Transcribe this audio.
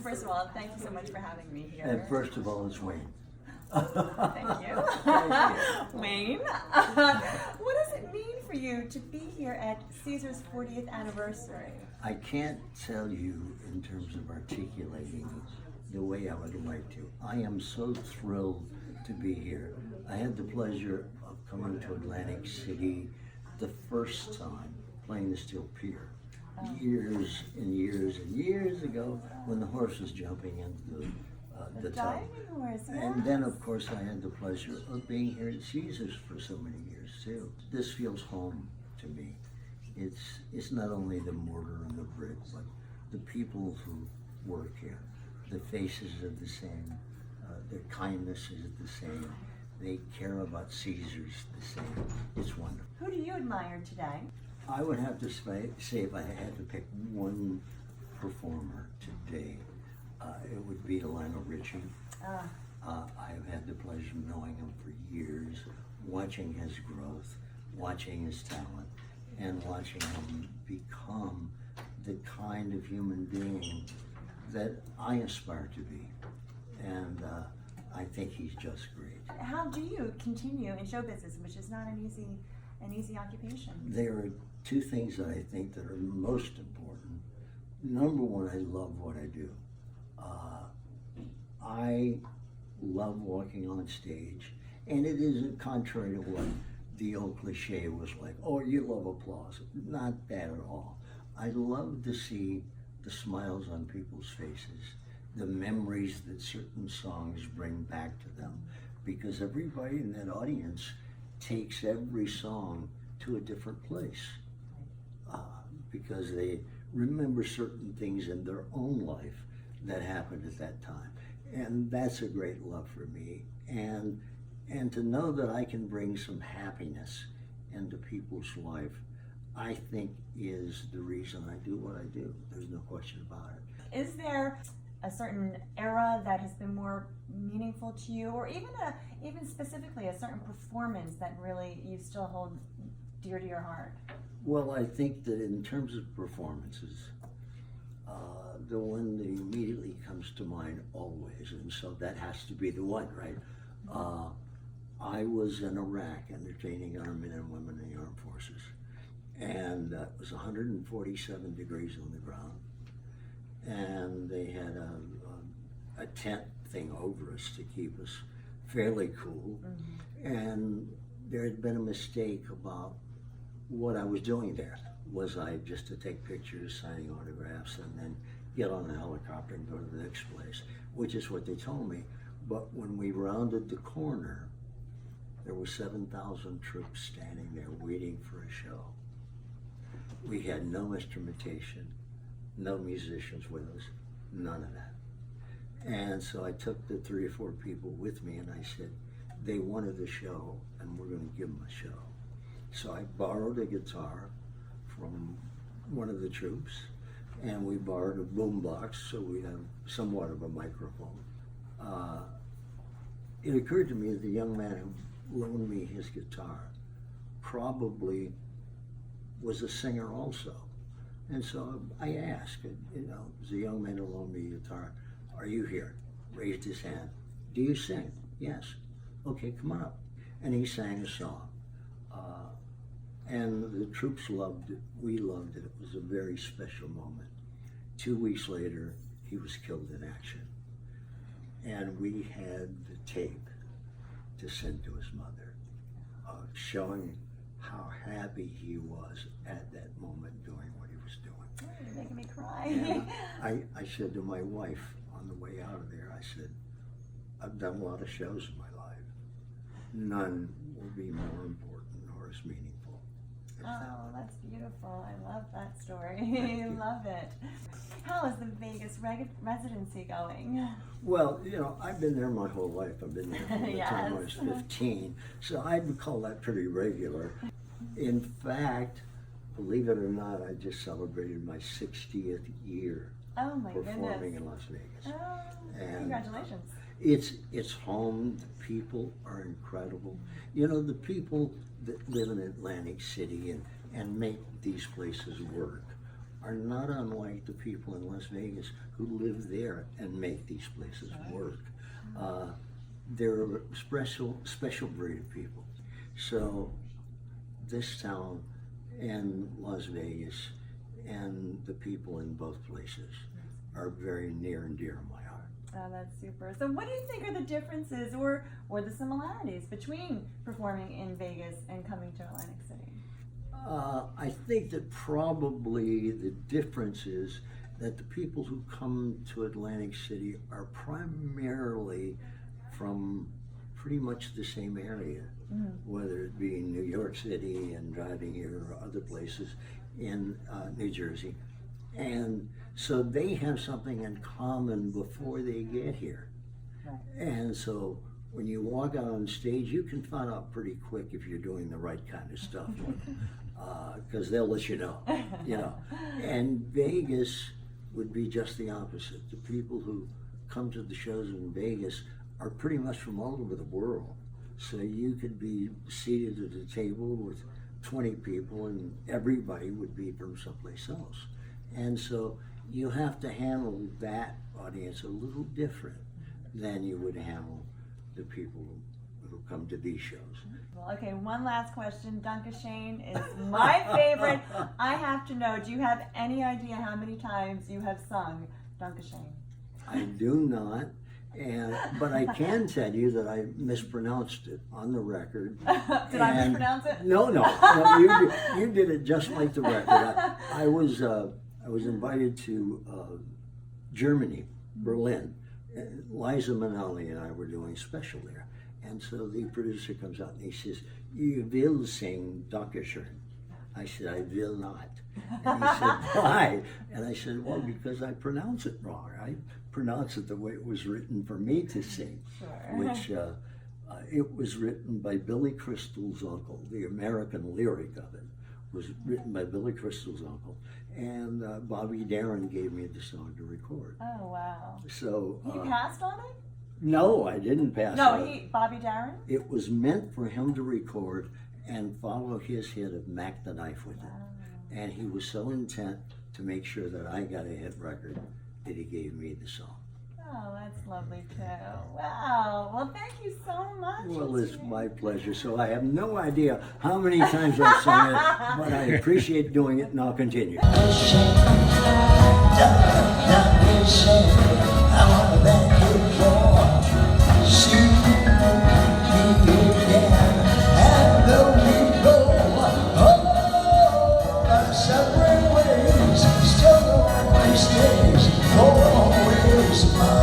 first of all, thank you so much for having me here. And first of all, it's Wayne. Thank you. Thank Wayne, what does it mean for you to be here at Caesar's 40th anniversary? I can't tell you in terms of articulating the way I would like to. I am so thrilled to be here. I had the pleasure of coming to Atlantic City the first time playing the Steel Pier. Years and years and years ago when the horse was jumping into the tub. Diving horse, yes. And then of course I had the pleasure of being here at Caesars for so many years too. This feels home to me. It's not only the mortar and the brick, but the people who work here. The faces are the same, their kindness is the same. They care about Caesars the same. It's wonderful. Who do you admire today? I would have to say if I had to pick one performer today, it would be Lionel Richie. I have had the pleasure of knowing him for years, watching his growth, watching his talent, and watching him become the kind of human being that I aspire to be. And I think he's just great. How do you continue in show business, which is not an easy occupation? There are two things that I think that are most important. Number one, I love what I do. I love walking on stage, and it isn't contrary to what the old cliche was like, oh, you love applause. Not that at all. I love to see the smiles on people's faces, the memories that certain songs bring back to them, because everybody in that audience takes every song to a different place, because they remember certain things in their own life that happened at that time. And that's a great love for me. And to know that I can bring some happiness into people's life, I think is the reason I do what I do. There's no question about it. Is there a certain era that has been more meaningful to you, or even specifically a certain performance that really you still hold dear to your heart? Well, I think that in terms of performances, the one that immediately comes to mind always, and so that has to be the one, right? I was in Iraq entertaining our men and women in the armed forces, and it was 147 degrees on the ground, and they had a tent thing over us to keep us fairly cool. And there had been a mistake about what I was doing there. Was I just to take pictures, signing autographs, and then get on a helicopter and go to the next place, which is what they told me. But when we rounded the corner, there were 7,000 troops standing there waiting for a show. We had no instrumentation, no musicians with us, none of that. And so I took the 3 or 4 people with me and I said, they wanted a show and we're going to give them a show. So I borrowed a guitar from one of the troops, and we borrowed a boombox so we have somewhat of a microphone. It occurred to me that the young man who loaned me his guitar probably was a singer also. And so I asked, was a young man who loaned me a guitar, are you here? Raised his hand. Do you sing? Yes. Okay, come on up. And he sang a song. And the troops loved it, we loved it. It was a very special moment. 2 weeks later, he was killed in action. And we had the tape to send to his mother, showing how happy he was at that moment doing what he was doing. Oh, you're making me cry. And I said to my wife on the way out of there, I said, I've done a lot of shows in my life. None will be more important or as meaningful. Oh, that's beautiful. I love that story. I love it. How is the Vegas residency going? Well, I've been there my whole life. I've been there from the time I was Yes. 15, so I would call that pretty regular. In fact, believe it or not, I just celebrated my 60th year Oh my performing goodness. in Las Vegas. Oh, And, congratulations. It's home. The people are incredible. The people that live in Atlantic City and make these places work are not unlike the people in Las Vegas who live there and make these places work. They're a special breed of people. So this town and Las Vegas and the people in both places are very near and dear to my heart. Oh, that's super. So what do you think are the differences or the similarities between performing in Vegas and coming to Atlantic City? I think that probably the difference is that the people who come to Atlantic City are primarily from pretty much the same area, whether it be New York City and driving here or other places in New Jersey. And so they have something in common before they get here. Right. And so when you walk out on stage, you can find out pretty quick if you're doing the right kind of stuff, because they'll let you know, you know. And Vegas would be just the opposite. The people who come to the shows in Vegas are pretty much from all over the world. So you could be seated at a table with 20 people and everybody would be from someplace else. And so you have to handle that audience a little different than you would handle the people who come to these shows. Well, okay, one last question. Shane is my favorite. I have to know, do you have any idea how many times you have sung Shane? I do not, but I can tell you that I mispronounced it on the record. Did I mispronounce it? No, you did it just like the record. I was invited to Germany, Berlin. Liza Minnelli and I were doing a special there. And so the producer comes out and he says, "You will sing Dankeschön." I said, "I will not." And he said, "Why?" And I said, "Well, because I pronounce it wrong. I pronounce it the way it was written for me to sing," Sure. which it was written by Billy Crystal's uncle. The American lyric of it was written by Billy Crystal's uncle. And Bobby Darin gave me the song to record. Oh, wow. So He passed on it? no, I didn't pass No, on Bobby Darin? it. Was meant for him to record and follow his hit of Mac the Knife with it. And he was so intent to make sure that I got a hit record that he gave me the song. Oh, that's lovely too. Wow. Well, thank you so much. Well, it's my pleasure. So I have no idea how many times I've sung it, but I appreciate doing it and I'll continue. Separate ways, still always stays, always mine.